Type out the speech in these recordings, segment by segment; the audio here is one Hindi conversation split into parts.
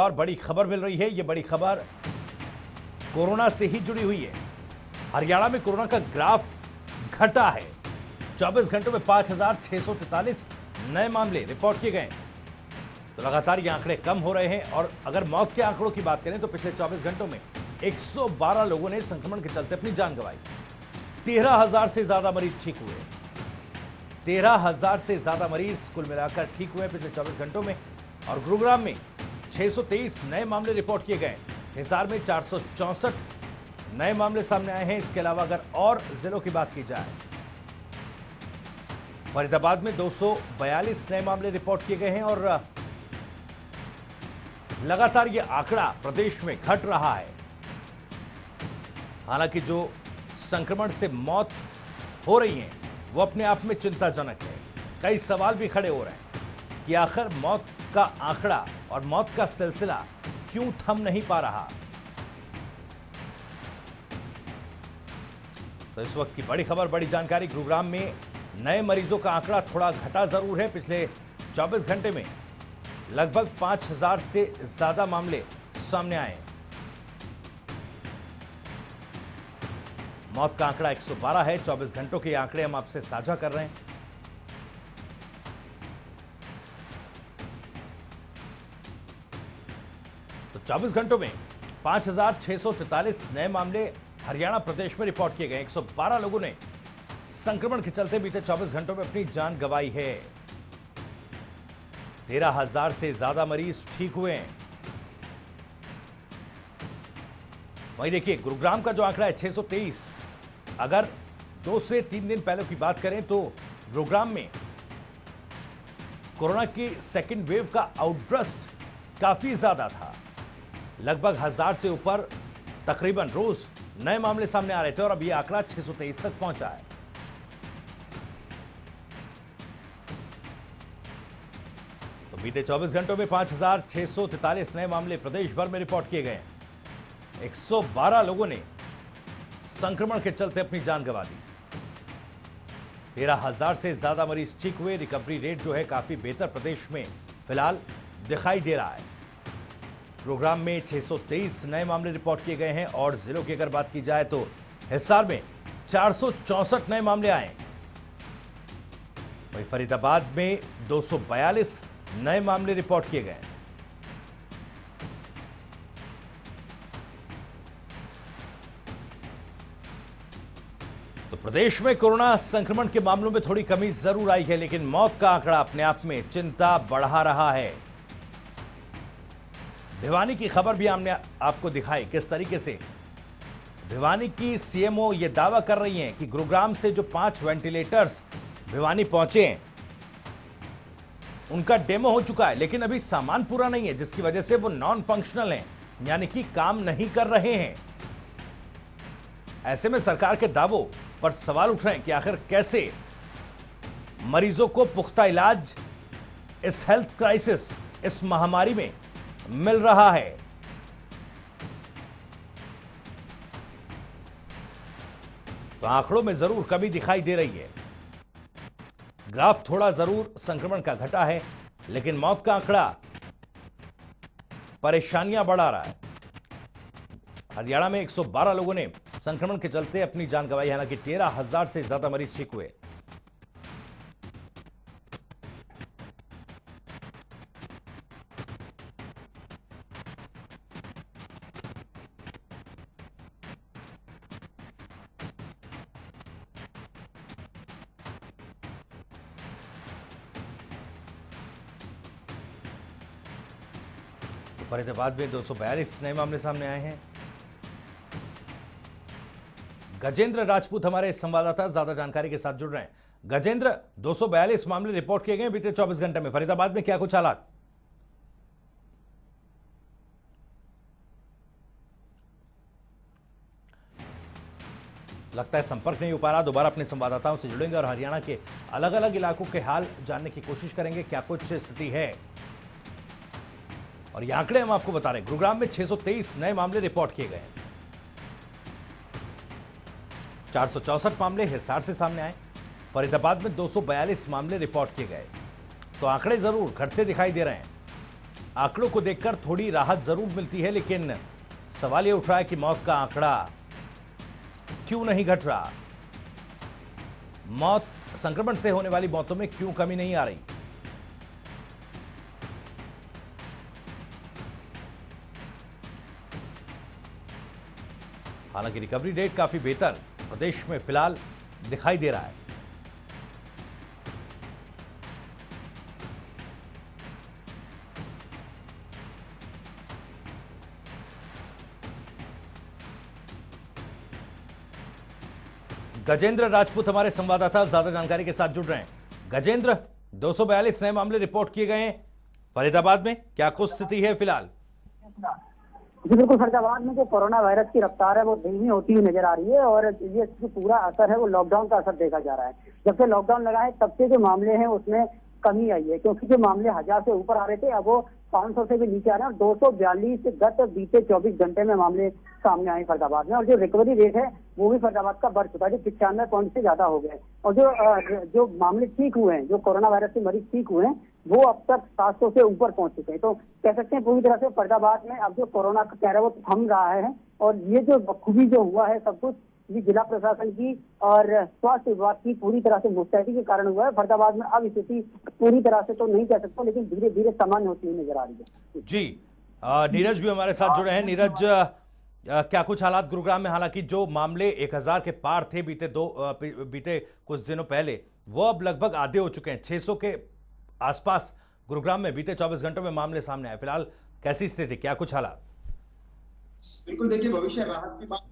और बड़ी खबर मिल रही है। ये बड़ी खबर कोरोना से ही जुड़ी हुई है। हरियाणा में कोरोना का ग्राफ घटा है। 24 घंटों में 5,643 नए मामले रिपोर्ट किए गए। तो लगातार ये आंकड़े कम हो रहे हैं। और अगर मौत के आंकड़ों की बात करें तो पिछले 24 घंटों में 112 लोगों ने संक्रमण के चलते अपनी जान गंवाई। 13,000 से ज्यादा मरीज ठीक हुए। 13,000 से ज्यादा मरीज कुल मिलाकर ठीक हुए पिछले 24 घंटों में। और गुरुग्राम में 623 नए मामले रिपोर्ट किए गए। हिसार में 464 नए मामले सामने आए हैं। इसके अलावा अगर और जिलों की बात की जाए, फरीदाबाद में 242 नए मामले रिपोर्ट किए गए हैं। और लगातार यह आंकड़ा प्रदेश में घट रहा है। हालांकि जो संक्रमण से मौत हो रही है वो अपने आप में चिंताजनक है। कई सवाल भी खड़े हो रहे हैं कि आखिर मौत का आंकड़ा और मौत का सिलसिला क्यों थम नहीं पा रहा। तो इस वक्त की बड़ी खबर, बड़ी जानकारी। गुरुग्राम में नए मरीजों का आंकड़ा थोड़ा घटा जरूर है। पिछले 24 घंटे में लगभग 5,000 से ज्यादा मामले सामने आए। मौत का आंकड़ा 112 है। 24 घंटों के आंकड़े हम आपसे साझा कर रहे हैं। तो 24 घंटों में 5,643 नए मामले हरियाणा प्रदेश में रिपोर्ट किए गए। 112 लोगों ने संक्रमण के चलते बीते 24 घंटों में अपनी जान गंवाई है। 13,000 से ज्यादा मरीज ठीक हुए हैं। वहीं देखिए, गुरुग्राम का जो आंकड़ा है 623, अगर 2 से 3 दिन पहले की बात करें तो गुरुग्राम में कोरोना की सेकेंड वेव का आउटब्रस्ट काफी ज्यादा था। लगभग 1,000 से ऊपर तकरीबन रोज नए मामले सामने आ रहे थे और अब यह आंकड़ा 623 तक पहुंचा है। तो बीते 24 घंटों में 5,643 नए मामले प्रदेश भर में रिपोर्ट किए गए। 112 लोगों ने संक्रमण के चलते अपनी जान गंवा दी। 13,000 से ज्यादा मरीज ठीक हुए। रिकवरी रेट जो है काफी बेहतर प्रदेश में फिलहाल दिखाई दे रहा है। गुरुग्राम में 623 नए मामले रिपोर्ट किए गए हैं। और जिलों की अगर बात की जाए तो हिसार में 464 नए मामले आए। वहीं फरीदाबाद में 242 नए मामले रिपोर्ट किए गए। तो प्रदेश में कोरोना संक्रमण के मामलों में थोड़ी कमी जरूर आई है, लेकिन मौत का आंकड़ा अपने आप में चिंता बढ़ा रहा है। भिवानी की खबर भी हमने आपको दिखाई किस तरीके से भिवानी की सीएमओ यह दावा कर रही हैं कि गुरुग्राम से जो 5 वेंटिलेटर्स भिवानी पहुंचे हैं उनका डेमो हो चुका है, लेकिन अभी सामान पूरा नहीं है, जिसकी वजह से वो नॉन फंक्शनल हैं, यानी कि काम नहीं कर रहे हैं। ऐसे में सरकार के दावों पर सवाल उठ रहे हैं कि आखिर कैसे मरीजों को पुख्ता इलाज इस हेल्थ क्राइसिस, इस महामारी में मिल रहा है। तो आंकड़ों में जरूर कमी दिखाई दे रही है। ग्राफ थोड़ा जरूर संक्रमण का घटा है, लेकिन मौत का आंकड़ा परेशानियां बढ़ा रहा है। हरियाणा में 112 लोगों ने संक्रमण के चलते अपनी जान गंवाई। हालांकि 13,000 से ज्यादा मरीज ठीक हुए। फरीदाबाद में 242 नए मामले सामने आए हैं। गजेंद्र राजपूत हमारे संवाददाता ज्यादा जानकारी के साथ जुड़ रहे हैं। गजेंद्र, 242 मामले रिपोर्ट किए गए बीते 24 घंटे में। फरीदाबाद में क्या कुछ हालात? लगता है संपर्क नहीं हो पा रहा। दोबारा अपने संवाददाताओं से जुड़ेंगे और हरियाणा के अलग अलग इलाकों के हाल जानने की कोशिश करेंगे, क्या कुछ स्थिति है। और ये आंकड़े हम आपको बता रहे हैं। गुरुग्राम में 623 नए मामले रिपोर्ट किए गए। 464 मामले हिसार से सामने आए। फरीदाबाद में 242 मामले रिपोर्ट किए गए। तो आंकड़े जरूर घटते दिखाई दे रहे हैं। आंकड़ों को देखकर थोड़ी राहत जरूर मिलती है, लेकिन सवाल यह उठ रहा है कि मौत का आंकड़ा क्यों नहीं घट रहा। मौत संक्रमण से होने वाली मौतों में क्यों कमी नहीं आ रही। हालांकि रिकवरी रेट काफी बेहतर प्रदेश में फिलहाल दिखाई दे रहा है। गजेंद्र राजपूत हमारे संवाददाता ज्यादा जानकारी के साथ जुड़ रहे हैं। गजेंद्र, 242 नए मामले रिपोर्ट किए गए हैं फरीदाबाद में, क्या कुछ स्थिति है फिलहाल? जी बिल्कुल, फरीदाबाद में जो कोरोना वायरस की रफ्तार है वो धीमी होती हुई नजर आ रही है और ये जो पूरा असर है वो लॉकडाउन का असर देखा जा रहा है। जब से लॉकडाउन लगा है तब से जो मामले हैं उसमें कमी आई है, क्योंकि जो मामले 1000 से ऊपर आ रहे थे अब वो 500 से भी नीचे आ रहे हैं। 242 गत बीते 24 घंटे में मामले सामने आए फरीदाबाद में, और जो रिकवरी रेट है वो भी फरीदाबाद का बढ़ चुका है, जो 95 पॉइंट से ज्यादा हो गए। और जो मामले ठीक हुए हैं, जो कोरोना वायरस के मरीज ठीक हुए हैं, वो अब तक 700 से ऊपर पहुंच चुके हैं। तो कह सकते हैं पूरी तरह से फरीदाबाद में अब जो कोरोना का कहर है वो थम रहा है। और ये जो बखूबी जो हुआ है सब कुछ ये जिला प्रशासन की और स्वास्थ्य विभाग की पूरी तरह से मुस्तैदी के कारण हुआ है। फरीदाबाद में अब स्थिति पूरी तरह से तो नहीं कह सकता, लेकिन धीरे धीरे सामान्य होती हुई नजर आ रही है। जी, नीरज भी हमारे साथ जुड़े हैं। नीरज, क्या कुछ हालात गुरुग्राम में? हालांकि जो मामले 1000 के पार थे बीते कुछ दिनों पहले, वो अब लगभग आधे हो चुके हैं। 600 के आसपास गुरुग्राम में बीते 24 घंटों में मामले सामने आए। फिलहाल कैसी स्थिति, क्या कुछ हालात? बिल्कुल, देखिए भविष्य राहत की बात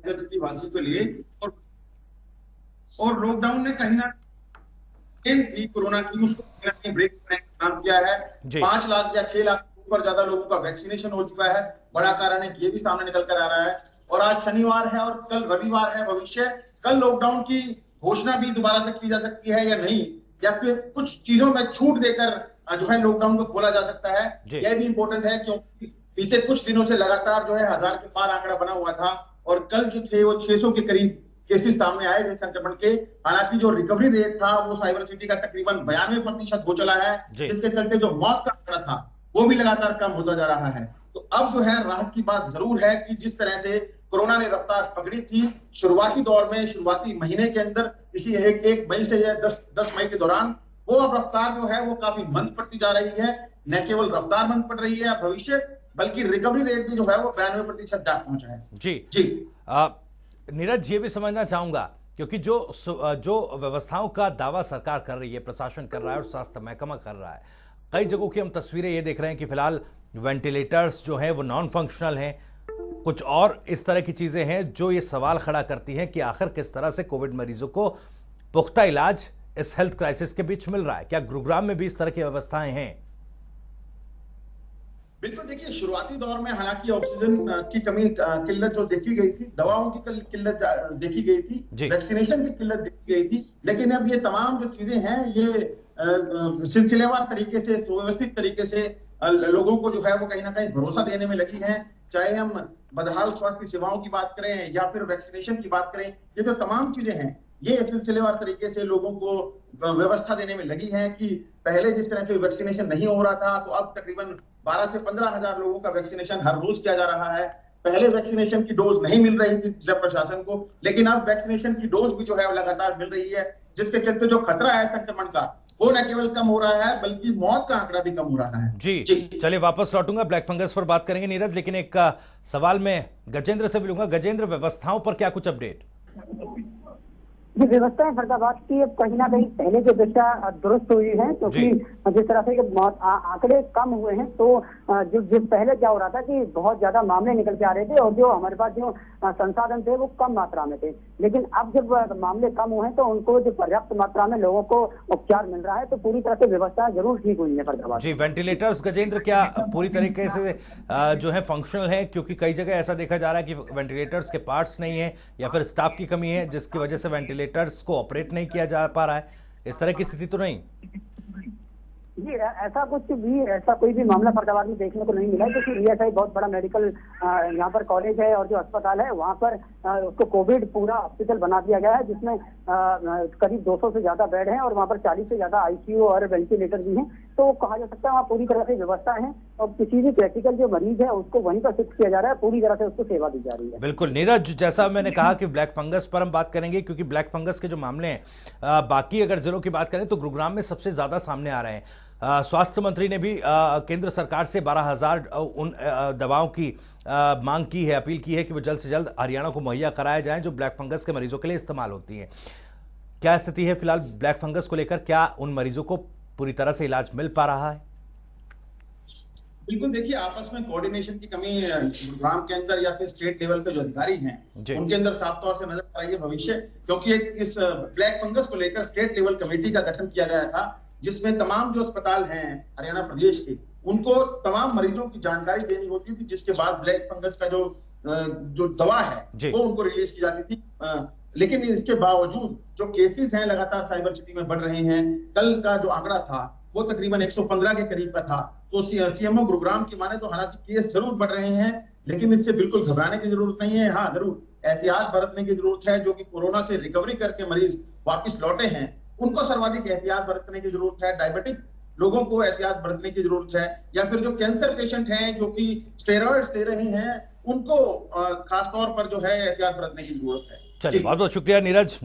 सिटी वासी के लिए, और लॉकडाउन ने कहीं ना थी कोरोना की, उसको कहीं ना कहीं ब्रेक करने का काम किया है। 5 लाख या 6 लाख ऊपर ज्यादा लोगों का वैक्सीनेशन हो चुका है। बड़ा कारण है ये भी सामने निकल कर आ रहा है। और आज शनिवार है और कल रविवार है। भविष्य कल लॉकडाउन की घोषणा भी दोबारा से की जा सकती है या नहीं, या फिर कुछ चीजों में छूट देकर जो है लॉकडाउन को खोला जा सकता है। यह भी इंपॉर्टेंट है क्योंकि बीते कुछ दिनों से लगातार जो है 1000 के पार आंकड़ा बना हुआ था, और कल जो थे वो 600 के करीब केसेस सामने आए थे संक्रमण के। हालांकि जो रिकवरी रेट था वो साइबर सिटी का तकरीबन 92% हो चला है, जिसके चलते जो मौत का आंकड़ा था वो भी लगातार कम होता जा रहा है। तो अब जो है राहत की बात जरूर है कि जिस तरह से कोरोना ने रफ्तार पकड़ी थी शुरुआती दौर में, शुरुआती महीने के अंदर, इसी 1 मई से या 10 मई के दौरान, वो अब रफ्तार जो है वो काफी मंद पड़ती जा रही है। न केवल रफ्तार मंद पड़ रही है भविष्य, बल्कि रिकवरी रेट भी जो है वो 92% तक पहुंचा है। जी नीरज, ये भी समझना चाहूंगा क्योंकि जो व्यवस्थाओं का दावा सरकार कर रही है, प्रशासन कर रहा है और स्वास्थ्य महकमा कर रहा है, कई जगहों की हम तस्वीरें ये देख रहे हैं कि फिलहाल वेंटिलेटर्स जो हैं वो नॉन फंक्शनल हैं। कुछ और इस तरह की चीजें हैं जो ये सवाल खड़ा करती हैं कि आखिर किस तरह से कोविड मरीजों को पुख्ता इलाज इस हेल्थ क्राइसिस के बीच मिल रहा है। क्या गुरुग्राम में भी इस तरह की व्यवस्थाएं हैं? बिल्कुल, देखिए शुरुआती दौर में हालांकि ऑक्सीजन की कमी किल्लत जो देखी गई थी, दवाओं की किल्लत देखी गई थी, वैक्सीनेशन की किल्लत देखी गई थी, लेकिन अब ये तमाम जो चीजें हैं ये सिलसिलेवार तरीके से, सुव्यवस्थित तरीके से लोगों को जो है वो कहीं ना कहीं भरोसा देने में लगी है। चाहे हम बदहाल स्वास्थ्य सेवाओं की बात करें या फिर वैक्सीनेशन की बात करें, ये जो तमाम चीजें हैं ये सिलसिलेवार तरीके से लोगों को व्यवस्था देने में लगी है कि पहले जिस तरह से वैक्सीनेशन नहीं हो रहा था, तो अब तकरीबन 12 से 15 हजार लोगों का वैक्सीनेशन हर रोज किया जा रहा है। पहले वैक्सीनेशन की डोज नहीं मिल रही थी जिला प्रशासन को, लेकिन अब वैक्सीनेशन की डोज भी जो है लगातार मिल रही है, जिसके चलते जो खतरा है संक्रमण का वो न केवल कम हो रहा है बल्कि मौत का आंकड़ा भी कम हो रहा है। जी चलिए, वापस लौटूंगा, ब्लैक फंगस पर बात करेंगे नीरज, लेकिन एक सवाल मैं गजेंद्र से भी लूंगा। गजेंद्र, व्यवस्थाओं पर क्या कुछ अपडेट? जो व्यवस्था है फरीदाबाद की अब कहीं ना कहीं पहले की अपेक्षा दुरुस्त हुई है, क्योंकि जिस तरह से आंकड़े कम हुए हैं, तो जो पहले क्या हो रहा था कि बहुत ज्यादा मामले निकल के आ रहे थे और जो हमारे पास जो संसाधन थे वो कम मात्रा में थे। लेकिन अब जब मामले कम हुए हैं तो उनको जो पर्याप्त मात्रा में लोगों को उपचार मिल रहा है, तो पूरी तरह से व्यवस्था जरूर ठीक हुई है फरीदाबाद। जी, वेंटिलेटर्स गजेंद्र क्या पूरी तरीके से जो है फंक्शनल है? क्योंकि कई जगह ऐसा देखा जा रहा है कि वेंटिलेटर्स के पार्ट्स नहीं है या फिर स्टाफ की कमी है, जिसकी वजह से वेंटिलेटर्स को ऑपरेट नहीं किया जा पा रहा है। इस तरह की स्थिति तो नहीं? जी ऐसा कोई भी मामला फरीदाबाद में देखने को नहीं मिला है, क्योंकि ईएसआई बहुत बड़ा मेडिकल यहाँ पर कॉलेज है और जो अस्पताल है वहाँ पर उसको कोविड पूरा हॉस्पिटल बना दिया गया है, जिसमें करीब 200 से ज्यादा बेड हैं और वहाँ पर 40 से ज्यादा आईसीयू और वेंटिलेटर भी हैं। तो कहा जा सकता है वहाँ पूरी तरह से व्यवस्था है और किसी भी क्रिटिकल जो मरीज है उसको वहीं पर शिफ्ट किया जा रहा है, पूरी तरह से उसको सेवा दी जा रही है। बिल्कुल नीरज, जैसा मैंने कहा कि ब्लैक फंगस पर हम बात करेंगे, क्योंकि ब्लैक फंगस के जो मामले हैं बाकी अगर जिलों की बात करें तो गुरुग्राम में सबसे ज्यादा सामने आ रहे हैं। स्वास्थ्य मंत्री ने भी केंद्र सरकार से 12,000 उन दवाओं की मांग की है, अपील की है कि वो जल्द से जल्द हरियाणा को मुहैया कराया जाए जो ब्लैक फंगस के मरीजों के लिए इस्तेमाल होती हैं। क्या स्थिति है फिलहाल ब्लैक फंगस को लेकर? क्या उन मरीजों को पूरी तरह से इलाज मिल पा रहा है? बिल्कुल, देखिए आपस में कोऑर्डिनेशन की कमी गुरुग्राम के अंदर या फिर स्टेट लेवल के जो अधिकारी हैं उनके अंदर साफ तौर से नजर आ रही है भविष्य, क्योंकि इस ब्लैक फंगस को लेकर स्टेट लेवल कमेटी का गठन किया गया था, जिसमें तमाम जो अस्पताल हैं हरियाणा प्रदेश के उनको तमाम मरीजों की जानकारी देनी होती थी, जिसके बाद ब्लैक फंगस का जो दवा है वो उनको रिलीज की जाती थी। लेकिन इसके बावजूद जो केसेस हैं लगातार साइबर सिटी में बढ़ रहे हैं। कल का जो आंकड़ा था वो तकरीबन 115 के करीब का था। तो सीएमओ गुरुग्राम की माने तो हालांकि केस जरूर बढ़ रहे हैं, लेकिन इससे बिल्कुल घबराने की जरूरत नहीं है। हाँ, जरूर एहतियात बरतने की जरूरत है। जो कि कोरोना से रिकवरी करके मरीज वापिस लौटे हैं उनको सर्वाधिक एहतियात बरतने की जरूरत है। डायबिटिक लोगों को एहतियात बरतने की जरूरत है, या फिर जो कैंसर पेशेंट हैं जो कि स्टेरॉइड्स ले रहे हैं उनको खासतौर पर जो है एहतियात बरतने की जरूरत है। चलिए, बहुत बहुत शुक्रिया नीरज।